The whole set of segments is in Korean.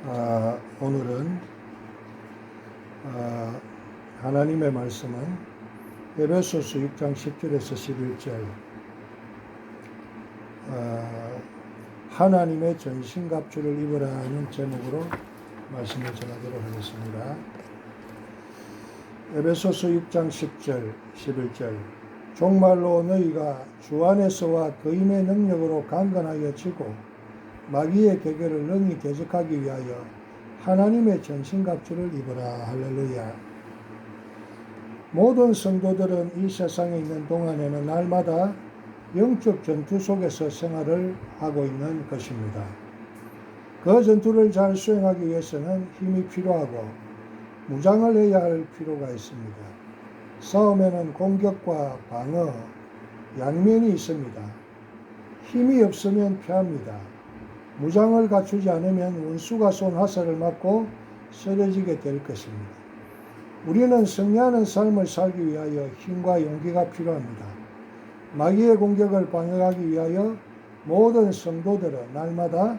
오늘은 하나님의 말씀은 에베소서 6장 10절에서 11절 하나님의 전신갑주를 입으라는 제목으로 말씀을 전하도록 하겠습니다. 에베소서 6장 10절 11절 종말로 너희가 주 안에서와 그 힘의 능력으로 강건하여 지고 마귀의 계계를 능히 대적하기 위하여 하나님의 전신갑주를 입으라. 할렐루야. 모든 성도들은 이 세상에 있는 동안에는 날마다 영적 전투 속에서 생활을 하고 있는 것입니다. 그 전투를 잘 수행하기 위해서는 힘이 필요하고 무장을 해야 할 필요가 있습니다. 싸움에는 공격과 방어, 양면이 있습니다. 힘이 없으면 패합니다. 무장을 갖추지 않으면 원수가 쏜 화살을 맞고 쓰러지게 될 것입니다. 우리는 승리하는 삶을 살기 위하여 힘과 용기가 필요합니다. 마귀의 공격을 방어하기 위하여 모든 성도들은 날마다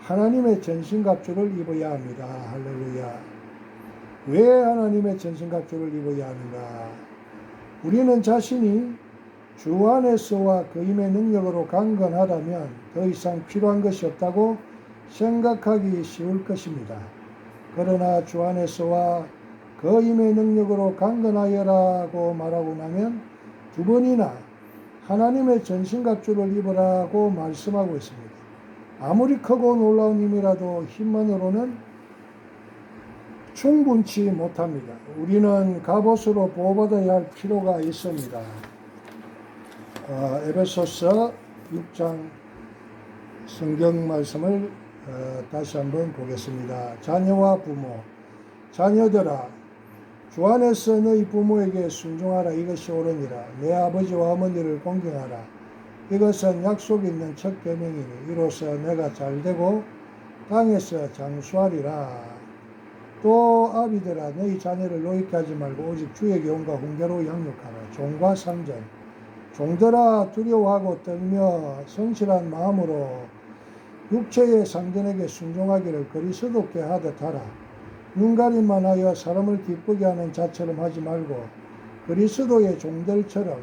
하나님의 전신갑주를 입어야 합니다. 할렐루야. 왜 하나님의 전신갑주를 입어야 하는가? 우리는 자신이 주 안에서와 그 힘의 능력으로 강건하다면 더 이상 필요한 것이 없다고 생각하기 쉬울 것입니다. 그러나 주 안에서와 그 힘의 능력으로 강건하여라고 말하고 나면 두 번이나 하나님의 전신갑주를 입으라고 말씀하고 있습니다. 아무리 크고 놀라운 힘이라도 힘만으로는 충분치 못합니다. 우리는 갑옷으로 보호받아야 할 필요가 있습니다. 에베소서 6장 성경 말씀을 다시 한번 보겠습니다. 자녀와 부모, 자녀들아 주 안에서 너희 부모에게 순종하라. 이것이 옳으니라. 내 아버지와 어머니를 공경하라. 이것은 약속 있는 첫 계명이니 이로써 내가 잘되고 땅에서 장수하리라. 또 아비들아 너희 자녀를 노익게 하지 말고 오직 주의 교훈과 훈계로 양육하라. 종과 상전 종들아 두려워하고 떨며 성실한 마음으로 육체의 상전에게 순종하기를 그리스도께 하듯 하라. 눈가림만 하여 사람을 기쁘게 하는 자처럼 하지 말고 그리스도의 종들처럼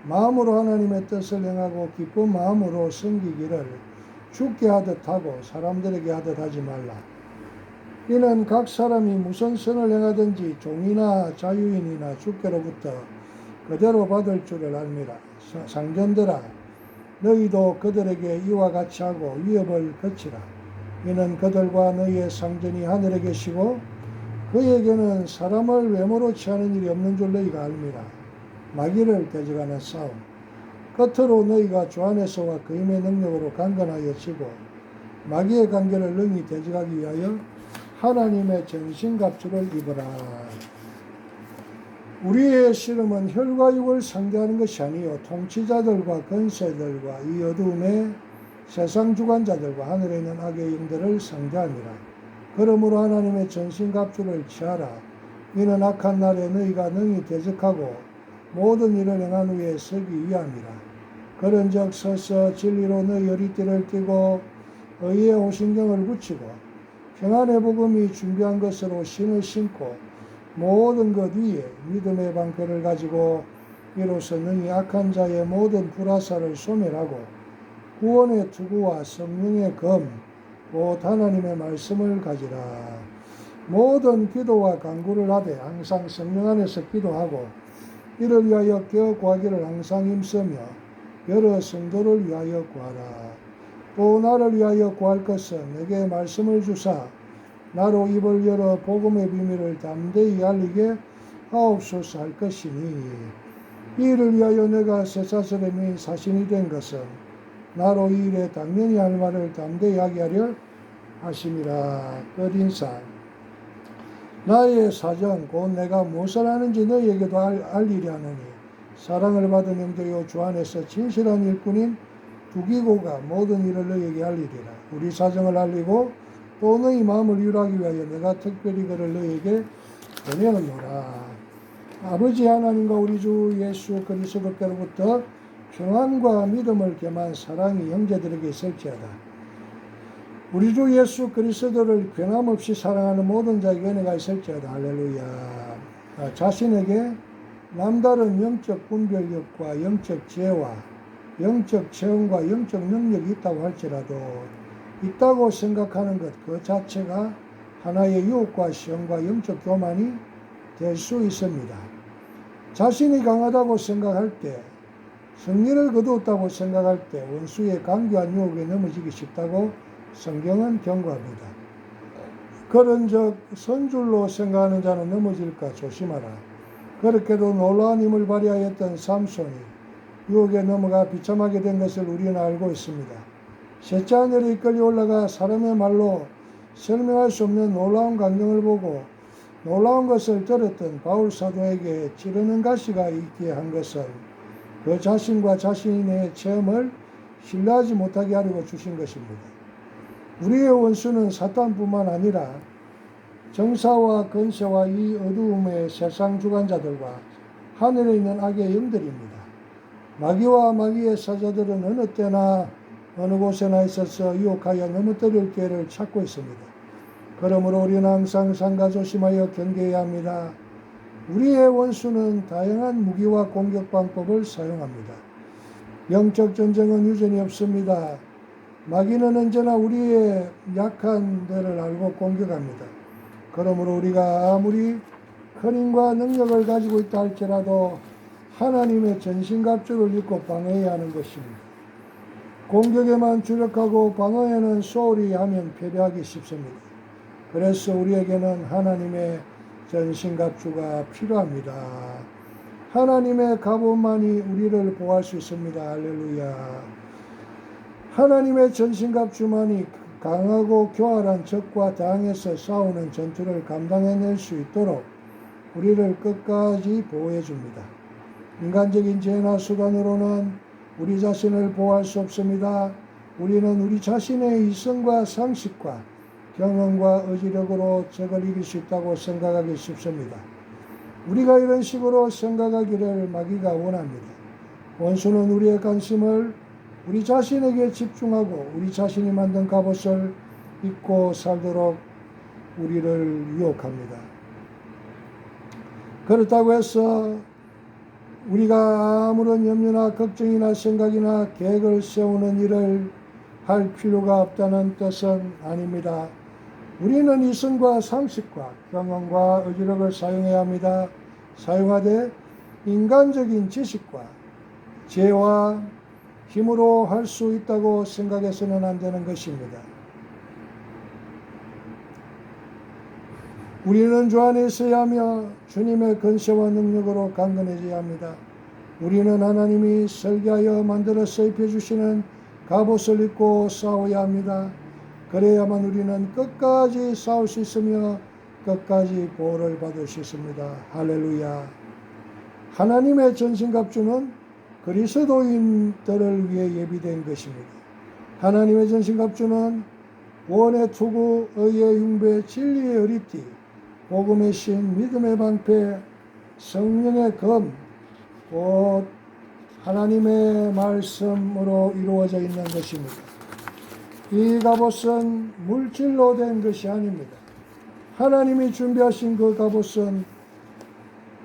마음으로 하나님의 뜻을 행하고 기쁜 마음으로 섬기기를 주께 하듯 하고 사람들에게 하듯 하지 말라. 이는 각 사람이 무슨 선을 행하든지 종이나 자유인이나 주께로부터 그대로 받을 줄을 압니다. 상전들아 너희도 그들에게 이와 같이 하고 위협을 거치라. 이는 그들과 너희의 상전이 하늘에 계시고 그에게는 사람을 외모로 취하는 일이 없는 줄 너희가 압니다. 마귀를 대적하는 싸움 끝으로 너희가 주 안에서와 그 힘의 능력으로 강건하여 지고 마귀의 관계를 능히 대적하기 위하여 하나님의 전신갑주를 입으라. 우리의 씨름은 혈과 육을 상대하는 것이 아니요 통치자들과 권세들과 이 어두움의 세상 주관자들과 하늘에 있는 악의 영들을 상대하니라. 그러므로 하나님의 전신갑주를 취하라. 이는 악한 날에 너희가 능히 대적하고 모든 일을 행한 후에 서기 위함이라. 그런즉 서서 진리로 너희 허리띠를 띠고 의의 호신경을 붙이고 평안의 복음이 준비한 것으로 신을 신고 모든 것 위에 믿음의 방패를 가지고 이로써 능히 악한 자의 모든 불화살을 소멸하고 구원의 투구와 성령의 검 곧 하나님의 말씀을 가지라. 모든 기도와 간구를 하되 항상 성령 안에서 기도하고 이를 위하여 깨어 구하기를 항상 힘쓰며 여러 성도를 위하여 구하라. 또 나를 위하여 구할 것은 내게 말씀을 주사 나로 입을 열어 복음의 비밀을 담대히 알리게 하옵소서 할 것이니 이를 위하여 내가 쇠사슬의 메인 사신이 된 것은 나로 이 일에 당연히 할 말을 담대히 하게 하려 하심이라. 끝인사 나의 사정 곧 내가 무엇을 하는지 너희에게도 알리려 하느니 사랑을 받은 형제요 주 안에서 진실한 일꾼인 두기고가 모든 일을 너희에게 알리리라. 우리 사정을 알리고 또 너희 마음을 유로하기 위하여 내가 특별히 그를 너희에게 보내었노라. 아버지 하나님과 우리 주 예수 그리스도께로부터 평안과 믿음을 겸한 사랑이 형제들에게 있을지어다. 우리 주 예수 그리스도를 변함없이 사랑하는 모든 자에게 은혜가 있을지어다. 할렐루야. 자신에게 남다른 영적 분별력과 영적 지혜와 영적 체험과 영적 능력이 있다고 할지라도 있다고 생각하는 것 그 자체가 하나의 유혹과 시험과 영적 교만이 될 수 있습니다. 자신이 강하다고 생각할 때, 승리를 거두었다고 생각할 때 원수의 강교한 유혹에 넘어지기 쉽다고 성경은 경고합니다. 그런즉 선줄로 생각하는 자는 넘어질까 조심하라. 그렇게도 놀라운 힘을 발휘하였던 삼손이 유혹에 넘어가 비참하게 된 것을 우리는 알고 있습니다. 셋째 하늘에 이끌려 올라가 사람의 말로 설명할 수 없는 놀라운 광경을 보고 놀라운 것을 들었던 바울 사도에게 찌르는 가시가 있게 한 것은 그 자신과 자신의 체험을 신뢰하지 못하게 하려고 주신 것입니다. 우리의 원수는 사탄뿐만 아니라 정사와 권세와 이 어두움의 세상 주관자들과 하늘에 있는 악의 영들입니다. 마귀와 마귀의 사자들은 어느 때나 어느 곳에나 있어서 유혹하여 넘어뜨릴 기회를 찾고 있습니다. 그러므로 우리는 항상 삼가 조심하여 경계해야 합니다. 우리의 원수는 다양한 무기와 공격 방법을 사용합니다. 영적 전쟁은 유전이 없습니다. 마귀는 언제나 우리의 약한 데를 알고 공격합니다. 그러므로 우리가 아무리 큰 힘과 능력을 가지고 있다 할지라도 하나님의 전신갑주를 입고 방어해야 하는 것입니다. 공격에만 주력하고 방어에는 소홀히 하면 패배하기 쉽습니다. 그래서 우리에게는 하나님의 전신갑주가 필요합니다. 하나님의 갑옷만이 우리를 보호할 수 있습니다. 할렐루야. 하나님의 전신갑주만이 강하고 교활한 적과 당해서 싸우는 전투를 감당해낼 수 있도록 우리를 끝까지 보호해 줍니다. 인간적인 지혜나 수단으로는 우리 자신을 보호할 수 없습니다. 우리는 우리 자신의 이성과 상식과 경험과 의지력으로 적을 이길 수 있다고 생각하기 쉽습니다. 우리가 이런 식으로 생각하기를 마귀가 원합니다. 원수는 우리의 관심을 우리 자신에게 집중하고 우리 자신이 만든 갑옷을 입고 살도록 우리를 유혹합니다. 그렇다고 해서 우리가 아무런 염려나 걱정이나 생각이나 계획을 세우는 일을 할 필요가 없다는 뜻은 아닙니다. 우리는 이성과 상식과 경험과 의지력을 사용해야 합니다. 사용하되 인간적인 지식과 지혜와 힘으로 할 수 있다고 생각해서는 안 되는 것입니다. 우리는 주 안에 있어야 하며 주님의 권세와 능력으로 강건해져야 합니다. 우리는 하나님이 설계하여 만들어서 입혀주시는 갑옷을 입고 싸워야 합니다. 그래야만 우리는 끝까지 싸울 수 있으며 끝까지 보호를 받을 수 있습니다. 할렐루야. 하나님의 전신갑주는 그리스도인들을 위해 예비된 것입니다. 하나님의 전신갑주는 구원의 투구, 의의 흉배, 진리의 의리띠, 복음의 신, 믿음의 방패, 성령의 검, 곧 하나님의 말씀으로 이루어져 있는 것입니다. 이 갑옷은 물질로 된 것이 아닙니다. 하나님이 준비하신 그 갑옷은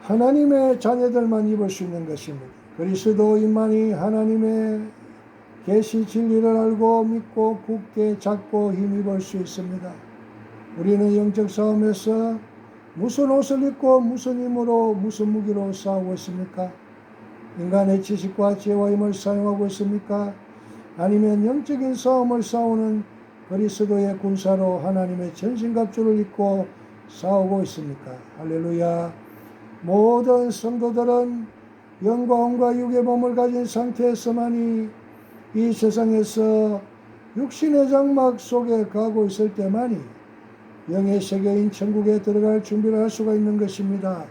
하나님의 자녀들만 입을 수 있는 것입니다. 그리스도인만이 하나님의 계시 진리를 알고 믿고 굳게 잡고 힘입을 수 있습니다. 우리는 영적 싸움에서 무슨 옷을 입고 무슨 힘으로 무슨 무기로 싸우고 있습니까? 인간의 지식과 지혜와 힘을 사용하고 있습니까? 아니면 영적인 싸움을 싸우는 그리스도의 군사로 하나님의 전신갑주를 입고 싸우고 있습니까? 할렐루야. 모든 성도들은 영광과 육의 몸을 가진 상태에서만이 이 세상에서 육신의 장막 속에 가고 있을 때만이 영의 세계인 천국에 들어갈 준비를 할 수가 있는 것입니다.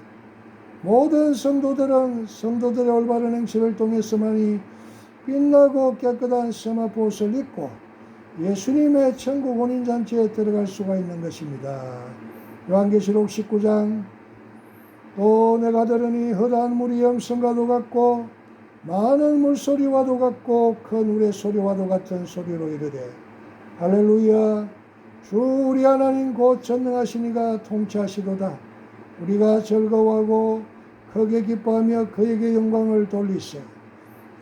모든 성도들은 성도들의 올바른 행실을 통해서만이 빛나고 깨끗한 세마포옷을 입고 예수님의 천국 혼인잔치에 들어갈 수가 있는 것입니다. 요한계시록 19장 또 내가 들으니 허다한 물이 염성과도 같고 많은 물소리와도 같고 큰 우레 소리와도 같은 소리로 이르되 할렐루야. 주 우리 하나님 곧 전능하시니가 통치하시도다. 우리가 즐거워하고 크게 기뻐하며 그에게 영광을 돌리세.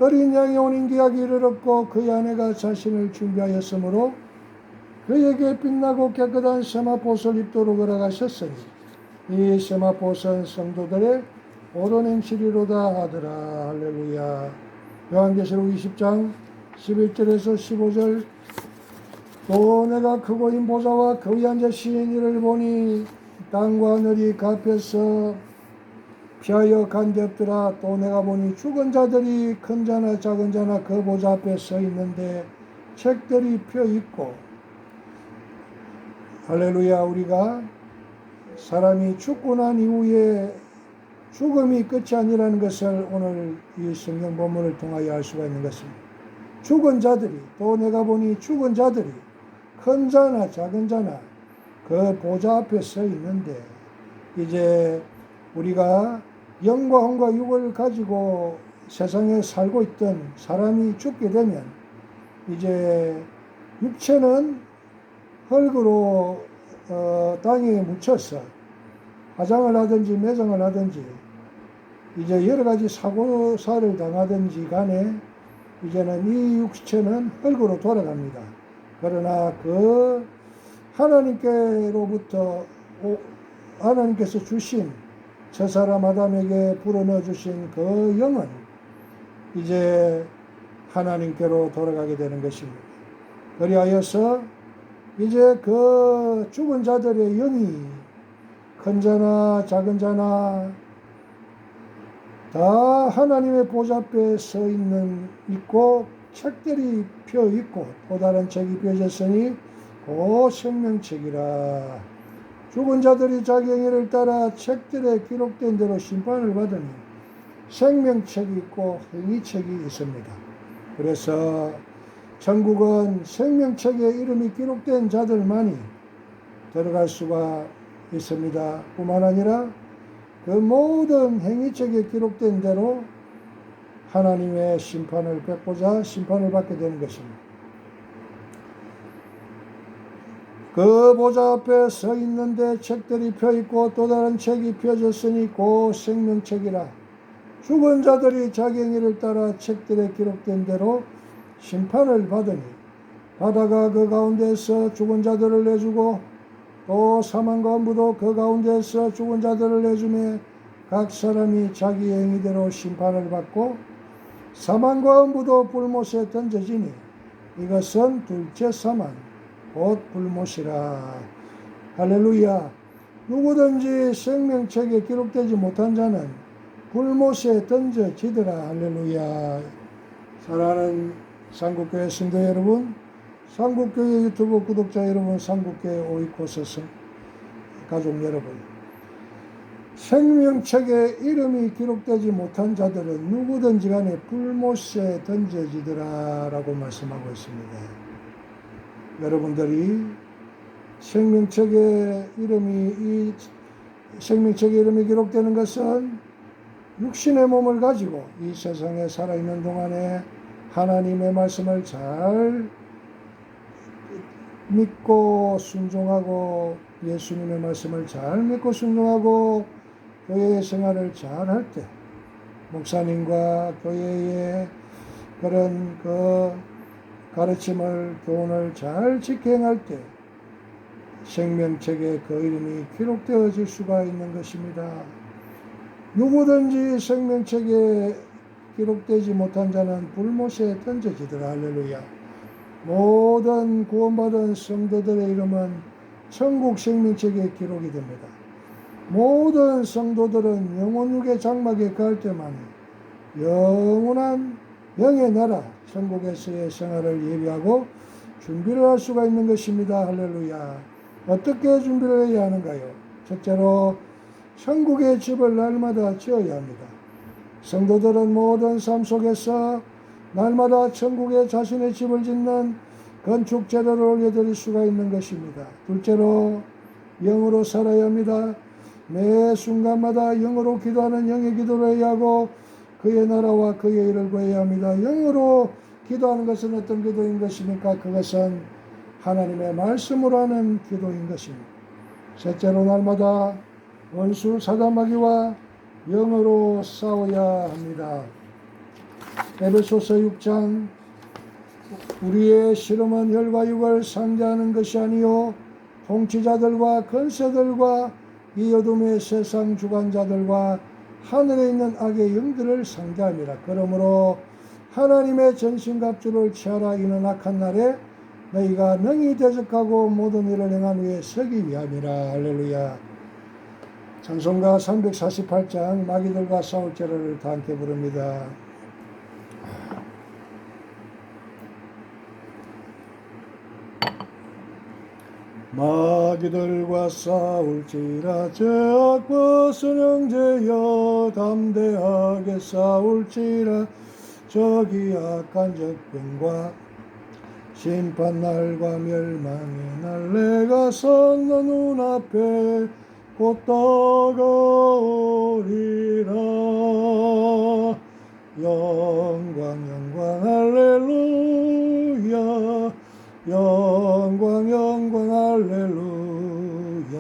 어린 양이 온 인기하기 이르렀고 그의 아내가 자신을 준비하였으므로 그에게 빛나고 깨끗한 세마포옷을 입도록 허락하셨으니 이 세마포옷은 성도들의 옳은 행실이로다 하더라. 할렐루야. 요한계시록 20장 11절에서 15절. 또 내가 크고 흰 보좌와 그 위에 앉으신 이를 보니 땅과 하늘이 갚혀서 피하여 간되었더라. 또 내가 보니 죽은 자들이 큰 자나 작은 자나 그 보좌 앞에 서 있는데 책들이 펴 있고. 할렐루야. 우리가 사람이 죽고 난 이후에 죽음이 끝이 아니라는 것을 오늘 이 성경 본문을 통하여 알 수가 있는 것입니다. 죽은 자들이, 또 내가 보니 죽은 자들이 큰 자나 작은 자나 그 보좌 앞에 서 있는데, 이제 우리가 영과 혼과 육을 가지고 세상에 살고 있던 사람이 죽게 되면 이제 육체는 흙으로 땅에 묻혀서 화장을 하든지 매장을 하든지 이제 여러 가지 사고사를 당하든지 간에 이제는 이 육체는 흙으로 돌아갑니다. 그러나 그 하나님께로부터 하나님께서 주신 저 사람 아담에게 불어넣어 주신 그 영은 이제 하나님께로 돌아가게 되는 것입니다. 그리하여서 이제 그 죽은 자들의 영이 큰 자나 작은 자나 다 하나님의 보좌 앞에 서 있고 책들이 펴 있고 또 다른 책이 펴졌으니 그 생명책이라. 죽은 자들이 자기 행위를 따라 책들에 기록된 대로 심판을 받으니 생명책이 있고 행위책이 있습니다. 그래서 천국은 생명책에 이름이 기록된 자들만이 들어갈 수가 있습니다. 뿐만 아니라 그 모든 행위책에 기록된 대로 하나님의 심판을 뵙고자 심판을 받게 되는 것입니다. 그 보좌 앞에 서 있는데 책들이 펴 있고 또 다른 책이 펴졌으니 그 생명책이라. 죽은 자들이 자기 행위를 따라 책들에 기록된 대로 심판을 받으니 바다가 그 가운데서 죽은 자들을 내주고 또 사망과 엄부도 그 가운데서 죽은 자들을 내주매 각 사람이 자기 행위대로 심판을 받고 사망과 엄부도 불못에 던져지니 이것은 둘째 사망 곧 불못이라. 할렐루야. 누구든지 생명책에 기록되지 못한 자는 불못에 던져지더라. 할렐루야. 사랑하는 삼국교회 성도 여러분, 삼국교회 유튜브 구독자 여러분, 삼국교회 오이코스 가족 여러분, 생명책에 이름이 기록되지 못한 자들은 누구든지 간에 불못에 던져지더라 라고 말씀하고 있습니다. 여러분들이 생명책에 이름이 기록되는 것은 육신의 몸을 가지고 이 세상에 살아있는 동안에 하나님의 말씀을 잘 믿고 순종하고 예수님의 말씀을 잘 믿고 순종하고 교회의 생활을 잘 할 때, 목사님과 교회의 그런 그 가르침을 교훈을 잘 직행할 때 생명책에 그 이름이 기록되어질 수가 있는 것입니다. 누구든지 생명책에 기록되지 못한 자는 불못에 던져지더라. 할렐루야. 모든 구원받은 성도들의 이름은 천국 생명책에 기록이 됩니다. 모든 성도들은 영혼육의 장막에 갈 때만 영원한 영의 나라 천국에서의 생활을 예비하고 준비를 할 수가 있는 것입니다. 할렐루야. 어떻게 준비를 해야 하는가요? 첫째로 천국의 집을 날마다 지어야 합니다. 성도들은 모든 삶 속에서 날마다 천국에 자신의 집을 짓는 건축 재료를 올려드릴 수가 있는 것입니다. 둘째로 영으로 살아야 합니다. 매 순간마다 영으로 기도하는 영의 기도를 해야 하고 그의 나라와 그의 일을 구해야 합니다. 영으로 기도하는 것은 어떤 기도인 것입니까? 그것은 하나님의 말씀으로 하는 기도인 것입니다. 셋째로 날마다 원수 사단마귀와 영으로 싸워야 합니다. 에베소서 6장 우리의 실험은 혈과 육을 상대하는 것이 아니요 통치자들과 권세들과 이 어둠의 세상 주관자들과 하늘에 있는 악의 영들을 상대합니다. 그러므로 하나님의 전신갑주를 취하라. 이는 악한 날에 너희가 능히 대적하고 모든 일을 행한 후에 서기 위함이라. 할렐루야. 찬송가 348장 마귀들과 싸울 제를 다 함께 부릅니다. 마귀들과 싸울지라 죄악 벗은 형제여 담대하게 싸울지라 저기 악한 적병과 심판날과 멸망의 날 내가 선 너 눈앞에 곧 다가오리라. 영광 할렐루야. 영광 할렐루야.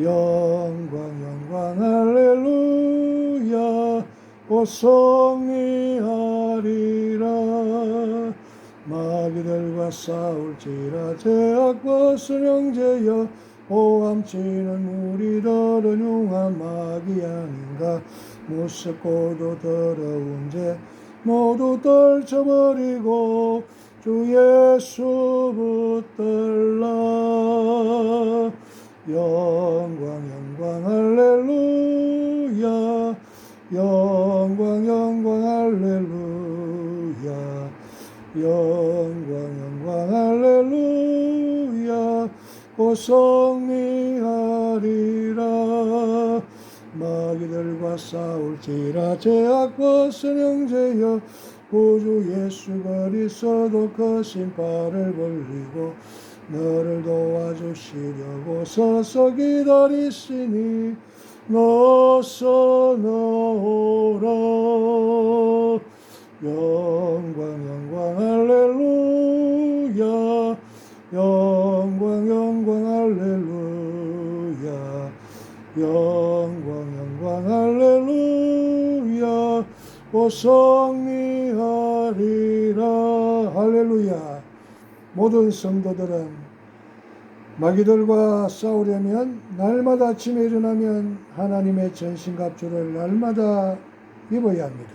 영광 할렐루야. 곧 승리하리라. 마귀들과 싸울지라 죄악 벗은 형제여 오함치는 무리들은 흉한 마귀 아닌가. 무섭고도 더러운 죄 모두 떨쳐버리고 주 예수 붙들라. 영광 할렐루야. 영광 할렐루야. 영광 할렐루야. 곧 승리하리라. 마귀들과 싸울지라 죄악 벗은 형제여 구주 예수 그리스도 그 신발을 벌리고 너를 도와주시려고 서서 기다리시니 너서 나오라. 영광 할렐루야. 영광 할렐루야. 영광 할렐루야. 곧 승리하리라. 할렐루야. 모든 성도들은 마귀들과 싸우려면 날마다 아침에 일어나면 하나님의 전신갑주를 날마다 입어야 합니다.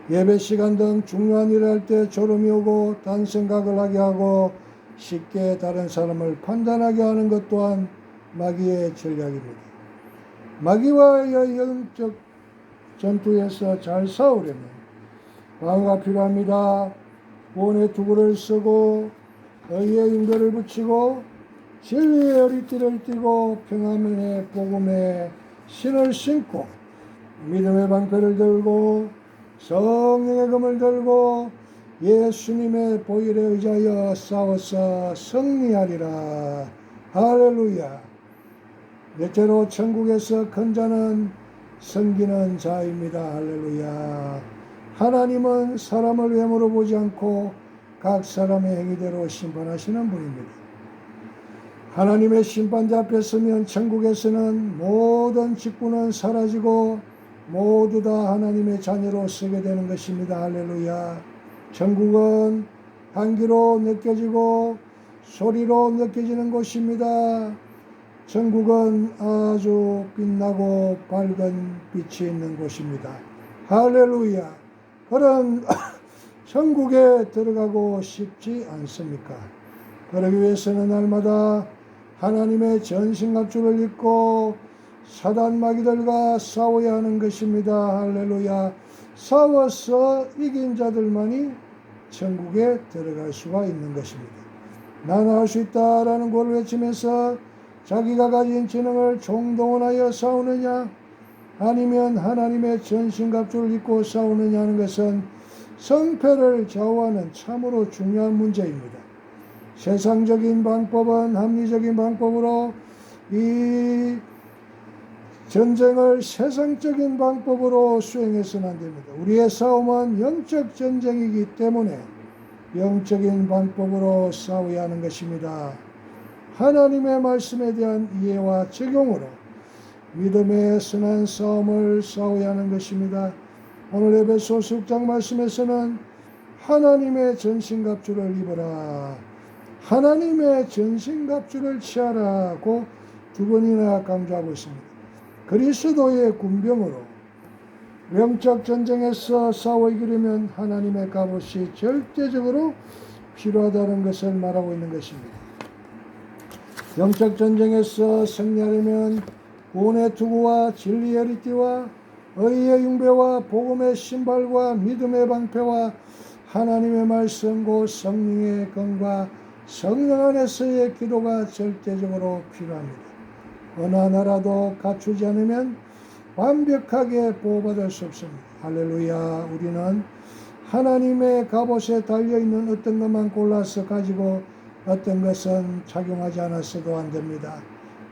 예배 시간 등 중요한 일을 할 때 졸음이 오고 딴 생각을 하게 하고 쉽게 다른 사람을 판단하게 하는 것 또한 마귀의 전략입니다. 마귀와의 영적 전투에서 잘 싸우려면 방어가 필요합니다. 구원의 투구를 쓰고 의의 잉도를 붙이고 진리의 허리띠를 띠고 평화의 복음의 신을 신고 믿음의 방패를 들고 성령의 검을 들고 예수님의 보혈에 의지하여 싸워서 승리하리라. 할렐루야. 넷째로 천국에서 큰 자는 섬기는 자입니다. 할렐루야. 하나님은 사람을 외모로 보지 않고 각 사람의 행위대로 심판하시는 분입니다. 하나님의 심판대 앞에 서면 천국에서는 모든 직분은 사라지고 모두 다 하나님의 자녀로 서게 되는 것입니다. 할렐루야. 천국은 향기로 느껴지고 소리로 느껴지는 곳입니다. 천국은 아주 빛나고 밝은 빛이 있는 곳입니다. 할렐루야. 그런 천국에 들어가고 싶지 않습니까? 그러기 위해서는 날마다 하나님의 전신갑주를 입고 사단 마귀들과 싸워야 하는 것입니다. 할렐루야. 싸워서 이긴 자들만이 천국에 들어갈 수가 있는 것입니다. 나는 할 수 있다라는 고를 외치면서 자기가 가진 지능을 총동원하여 싸우느냐 아니면 하나님의 전신갑주를 입고 싸우느냐 하는 것은 성패를 좌우하는 참으로 중요한 문제입니다. 세상적인 방법은 합리적인 방법으로 이 전쟁을 세상적인 방법으로 수행해서는 안 됩니다. 우리의 싸움은 영적 전쟁이기 때문에 영적인 방법으로 싸워야 하는 것입니다. 하나님의 말씀에 대한 이해와 적용으로 믿음의 선한 싸움을 싸워야 하는 것입니다. 오늘 에베소서 6장 말씀에서는 하나님의 전신갑주를 입어라, 하나님의 전신갑주를 취하라고 두 번이나 강조하고 있습니다. 그리스도의 군병으로 영적 전쟁에서 싸워 이기려면 하나님의 갑옷이 절대적으로 필요하다는 것을 말하고 있는 것입니다. 영적 전쟁에서 승리하려면 구원의 투구와 진리의 허리띠와 의의 융배와 복음의 신발과 믿음의 방패와 하나님의 말씀 곧 성령의 건과 성령 안에서의 기도가 절대적으로 필요합니다. 어느 하나라도 갖추지 않으면 완벽하게 보호받을 수 없습니다. 할렐루야. 우리는 하나님의 갑옷에 달려있는 어떤 것만 골라서 가지고 어떤 것은 착용하지 않았어도 안 됩니다.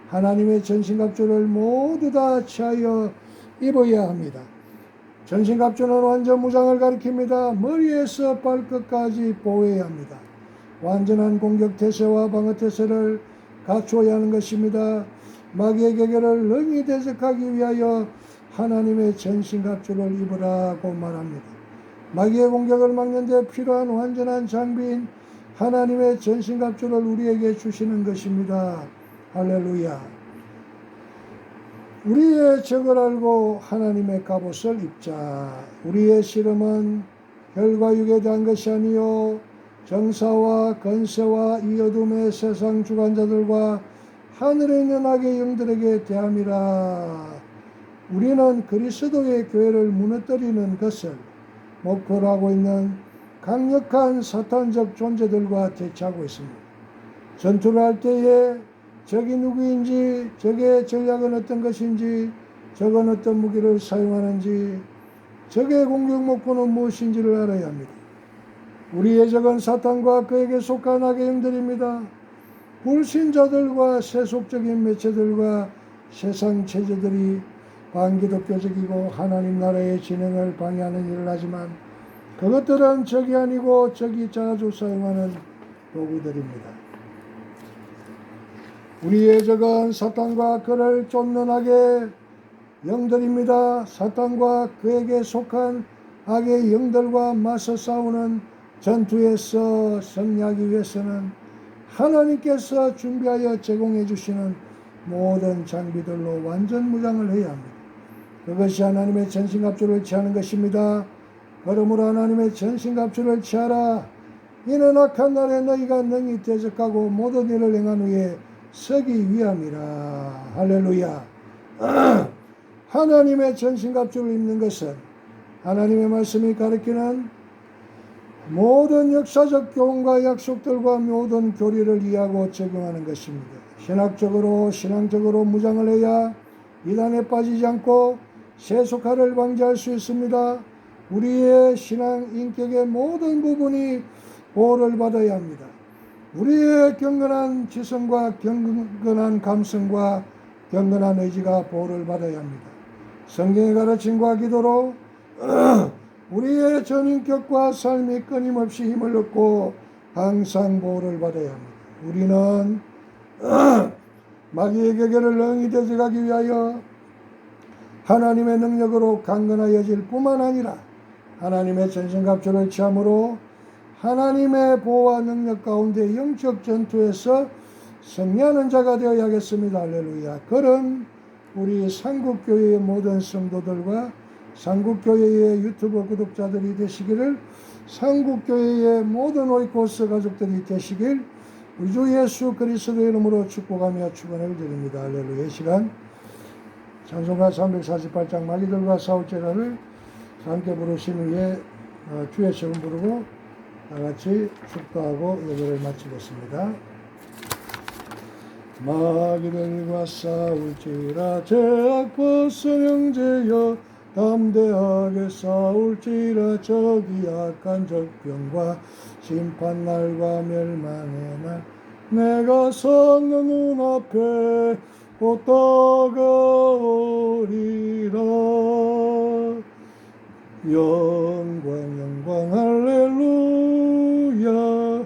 하나님의 전신갑주를 모두 다 취하여 입어야 합니다. 전신갑주는 완전 무장을 가리킵니다. 머리에서 발끝까지 보호해야 합니다. 완전한 공격 태세와 방어 태세를 갖추어야 하는 것입니다. 마귀의 계계를 능히 대적하기 위하여 하나님의 전신갑주를 입으라고 말합니다. 마귀의 공격을 막는 데 필요한 완전한 장비인 하나님의 전신갑주를 우리에게 주시는 것입니다. 할렐루야. 우리의 적을 알고 하나님의 갑옷을 입자. 우리의 씨름은 혈과 육에 대한 것이 아니요 정사와 건세와 이 어둠의 세상 주관자들과 하늘에 있는 악의 영들에게 대함이라. 우리는 그리스도의 교회를 무너뜨리는 것을 목표로 하고 있는 강력한 사탄적 존재들과 대치하고 있습니다. 전투를 할 때에 적이 누구인지, 적의 전략은 어떤 것인지, 적은 어떤 무기를 사용하는지, 적의 공격 목표는 무엇인지를 알아야 합니다. 우리의 적은 사탄과 그에게 속한 악의 영들입니다. 불신자들과 세속적인 매체들과 세상 체제들이 반기독교적이고 하나님 나라의 진행을 방해하는 일을 하지만 그것들은 적이 아니고 적이 자주 사용하는 도구들입니다. 우리의 적은 사탄과 그를 쫓는 악의 영들입니다. 사탄과 그에게 속한 악의 영들과 맞서 싸우는 전투에서 승리하기 위해서는 하나님께서 준비하여 제공해 주시는 모든 장비들로 완전 무장을 해야 합니다. 그것이 하나님의 전신갑주를 취하는 것입니다. 그러므로 하나님의 전신갑주를 취하라. 이는 악한 날에 너희가 능히 대적하고 모든 일을 행한 후에 서기 위함이라. 할렐루야. 하나님의 전신갑주를 입는 것은 하나님의 말씀이 가리키는 모든 역사적 교훈과 약속들과 모든 교리를 이해하고 적용하는 것입니다. 신앙적으로 무장을 해야 이단에 빠지지 않고 세속화를 방지할 수 있습니다. 우리의 신앙 인격의 모든 부분이 보호를 받아야 합니다. 우리의 경건한 지성과 경건한 감성과 경건한 의지가 보호를 받아야 합니다. 성경의 가르침과 기도로 우리의 전인격과 삶이 끊임없이 힘을 얻고 항상 보호를 받아야 합니다. 우리는 마귀의 계계를 능히 대적하기 위하여 하나님의 능력으로 강건하여질 뿐만 아니라 하나님의 전신갑주를 취함으로 하나님의 보호와 능력 가운데 영적 전투에서 승리하는 자가 되어야겠습니다. 할렐루야. 그런 우리 상국교회의 모든 성도들과 상국교회의 유튜브 구독자들이 되시기를, 상국교회의 모든 오이코스 가족들이 되시길 우리 주 예수 그리스도의 이름으로 축복하며 축원을 드립니다. 할렐루야. 이 시간 찬송가 348장 마귀들과 싸울지라를 함께 부르신 후에 주의 시험 부르고 다같이 축도하고 예배를 마치겠습니다. 마귀들과 싸울지라 죄악 벗은 형제여 담대하게 싸울지라 저기 약한 적병과 심판날과 멸망의 날 내가 성령 눈앞에 곧 다가오리라. 영광 할렐루야. 할렐루야.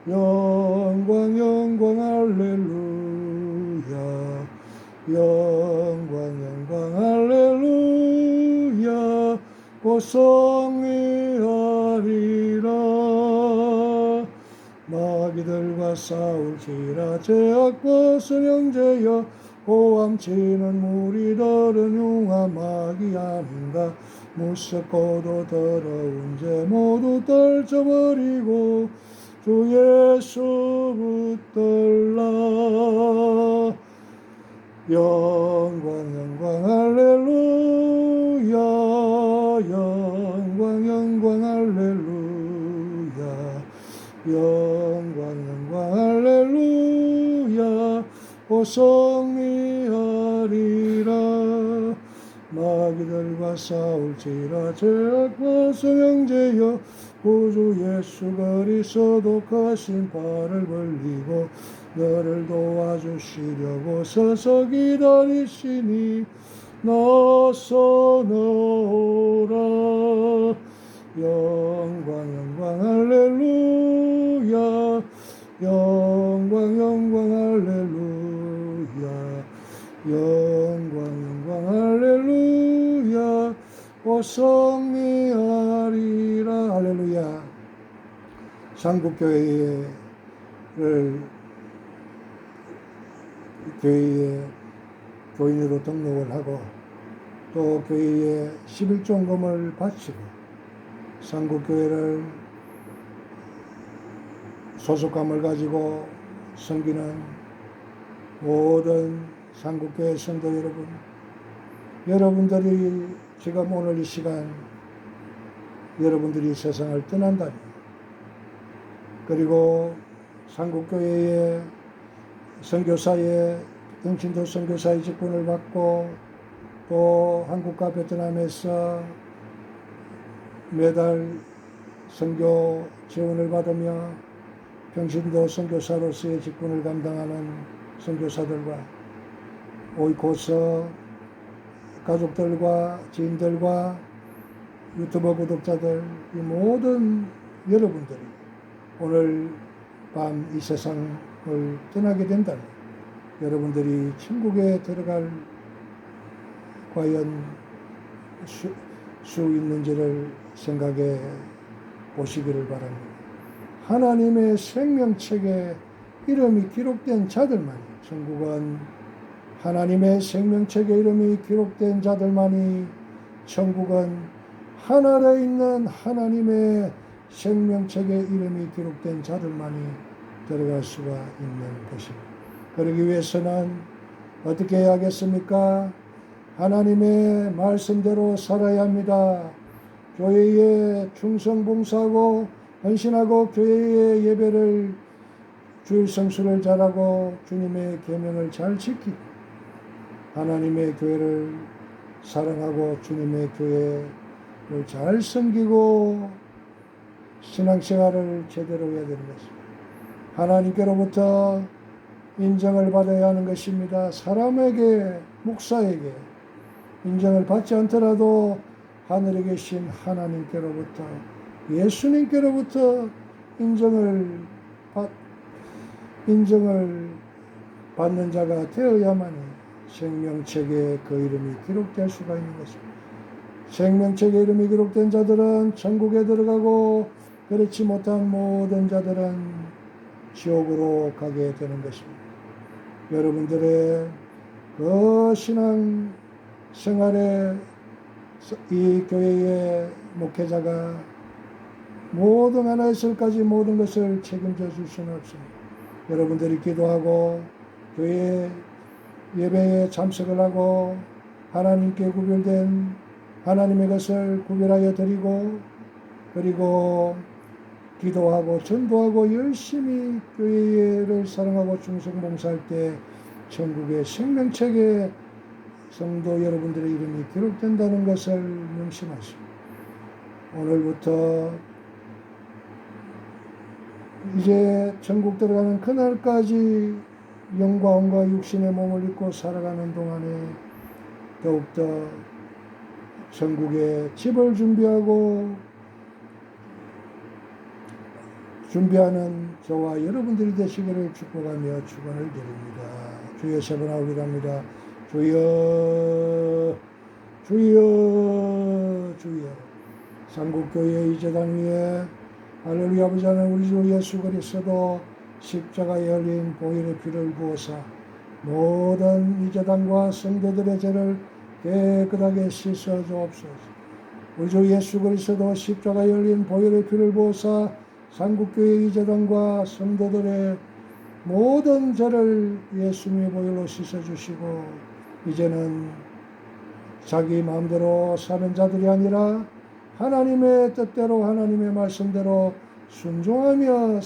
영광 영광 할렐루야. 영광 영광 할렐루야. 고성회하리라. 마귀들과 싸울지라. 죄악 벗은 형제여 고함치는 무리들은 흉함마귀 아닌가. 무섭고도 더러운 죄 모두 떨쳐버리고 주 예수 붙들라. 영광 영광 할렐루야. 영광 영광 할렐루야. 영광 영광 할렐루야. 고성리하리라. 마귀들과 싸울지라. 죄악 벗은 형제여 구주 예수 그리스도 크신 팔을 벌리고 너를 도와주시려고 서서 기다리시니 나서노라. 영광 영광 할렐루야. 영광 영광 할렐루야. 영광 영광 할렐루야. 고성리하리라. 할렐루야. 상국교회에 교인으로 등록을 하고 또 교회에 11종금을 바치고 상국교회를 소속감을 가지고 섬기는 모든 상국교회 성도 여러분, 여러분들이 지금 오늘 이 시간 여러분들이 세상을 떠난다면, 그리고 상국교회의 선교사의 등신도 선교사의 직분을 받고 또 한국과 베트남에서 매달 선교 지원을 받으며 평신도 선교사로서의 직분을 감당하는 선교사들과 오이코스 가족들과 지인들과 유튜버 구독자들, 이 모든 여러분들이 오늘 밤 이 세상을 떠나게 된다면 여러분들이 천국에 들어갈 과연 수 있는지를 생각해 보시기를 바랍니다. 하나님의 생명책에 이름이 기록된 자들만이, 천국은 하나님의 생명책에 이름이 기록된 자들만이, 천국은 하늘에 있는 하나님의 생명책에 이름이 기록된 자들만이 들어갈 수가 있는 것입니다. 그러기 위해서는 어떻게 해야겠습니까? 하나님의 말씀대로 살아야 합니다. 교회에 충성봉사하고 헌신하고 교회의 예배를 주일 성수를 잘하고 주님의 계명을 잘 지키고 하나님의 교회를 사랑하고 주님의 교회를 잘 섬기고 신앙생활을 제대로 해야 되는 것입니다. 하나님께로부터 인정을 받아야 하는 것입니다. 사람에게, 목사에게 인정을 받지 않더라도 하늘에 계신 하나님께로부터, 예수님께로부터 인정을 받는 자가 되어야만이 생명책에 그 이름이 기록될 수가 있는 것입니다. 생명책에 이름이 기록된 자들은 천국에 들어가고 그렇지 못한 모든 자들은 지옥으로 가게 되는 것입니다. 여러분들의 그 신앙 생활에 이 교회의 목회자가 모든 하나에서까지 모든 것을 책임져 줄 수는 없습니다. 여러분들이 기도하고 교회 예배에 참석을 하고 하나님께 구별된 하나님의 것을 구별하여 드리고 그리고 기도하고 전도하고 열심히 교회를 사랑하고 충성봉사할 때 천국의 생명책에 성도 여러분들의 이름이 기록된다는 것을 명심하시고 오늘부터 이제 천국 들어가는 그날까지 영광과 육신의 몸을 입고 살아가는 동안에 더욱더 천국에 집을 준비하고 준비하는 저와 여러분들이 되시기를 축복하며 축원을 드립니다. 주여 세 번 하고 기도합니다. 주여 주여 주여. 삼국교회 이 제단 위에 할렐루야 아버지 하나님 우리 주 예수 그리스도 십자가에 흘린 보혈의 피를 부어사 모든 이 제단과 성도들의 죄를 깨끗하게 씻어 주옵소서. 우리 주 예수 그리스도 십자가에 흘린 보혈의 피를 부어사 삼국교회 이 제단과 성도들의 모든 죄를 예수님의 보혈로 씻어 주시고 이제는 자기 마음대로 사는 자들이 아니라 하나님의 뜻대로 하나님의 말씀대로 순종하며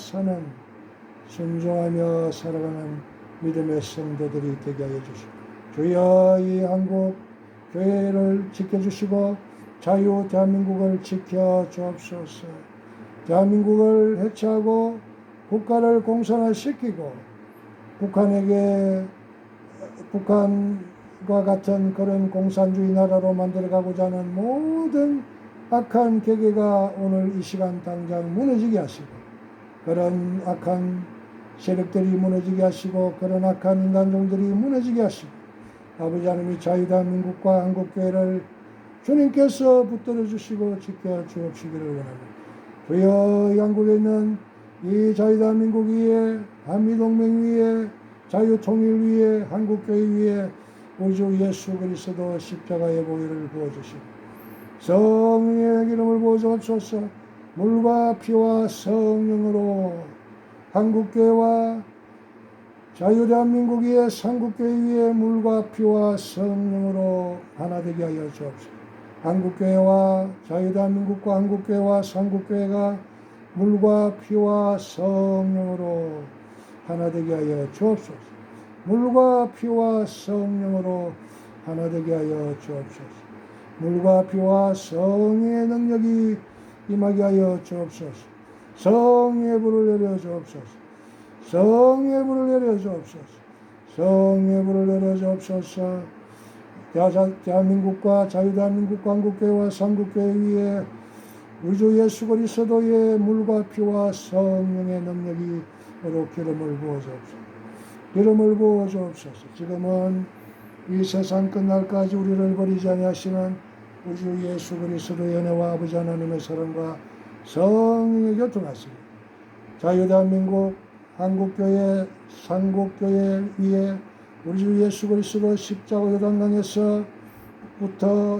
살아가는 믿음의 성도들이 되게 하여 주시고 주여 이 한국 교회를 지켜주시고 자유 대한민국을 지켜 주옵소서. 대한민국을 해체하고 국가를 공산화시키고 북한과 같은 그런 공산주의 나라로 만들어가고자 하는 모든 악한 계계가 오늘 이 시간 당장 무너지게 하시고 그런 악한 세력들이 무너지게 하시고 그런 악한 인간종들이 무너지게 하시고 아버지 하나님이 자유대한민국과 한국교회를 주님께서 붙들어 주시고 지켜 주옵시기를 원합니다. 주여 한국에 있는 이 자유대한민국 위에 한미동맹 위에 자유통일 위에 한국교회 위에 우리 주 예수 그리스도 십자가의 보혈을 부어주시고 성령의 기름을 부어주옵소서. 물과 피와 성령으로 한국교회와 자유대한민국 위에 삼국교회 위에 물과 피와 성령으로 하나 되게 하여 주옵소서. 한국교회와 자유대한민국과 한국교회와 삼국교회가 물과 피와 성령으로 하나 되게 하여 주옵소서. 물과 피와 성령으로 하나 되게 하여 주옵소서. 물과 피와 성령의 능력이 임하게 하여 주옵소서. 성령의 불을 내려 주옵소서. 성령의 불을 내려 주옵소서. 성령의 불을 내려 주옵소서. 대한민국과 자유대한민국과 한국교회와 삼국교회 위에 우리 주 예수 그리스도의 물과 피와 성령의 능력이 오로 기름을 부어 주옵소서. 기름을 부어 주옵소서. 지금은 이 세상 끝날까지 우리를 버리지 아니하시는 우리 주 예수 그리스도의 은혜와 아버지 하나님의 사랑과 성령의 교통하시고 자유대한민국 한국교회 삼국교회 위에 우리 주 예수 그리스도 십자가 요단강에서부터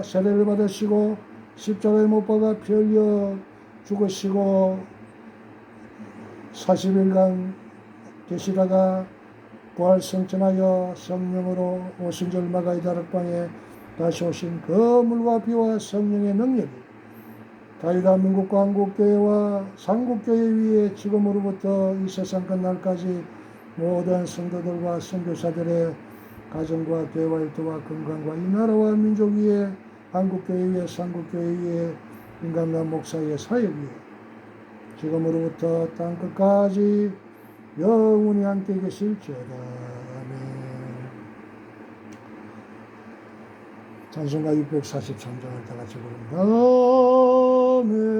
세례를 받으시고 십자가에 못 박아 피 흘려 죽으시고 40일간 계시다가 부활 성천하여 성령으로 오순절 마가의 다락방에 다시 오신 그 물과 피와 성령의 능력이 자유대한민국과 한국교회와 삼국교회 위에 지금으로부터 이 세상 끝날까지 모든 성도들과 선교사들의 가정과 교회와 일터와 건강과 이 나라와 민족 위에 한국교회 위에 삼국교회 위에 인간과 목사의 사역 위에 지금으로부터 땅끝까지 영원히 함께 계실지어다. 아멘. 찬송가 643장을 다 같이 부릅니다. 아멘.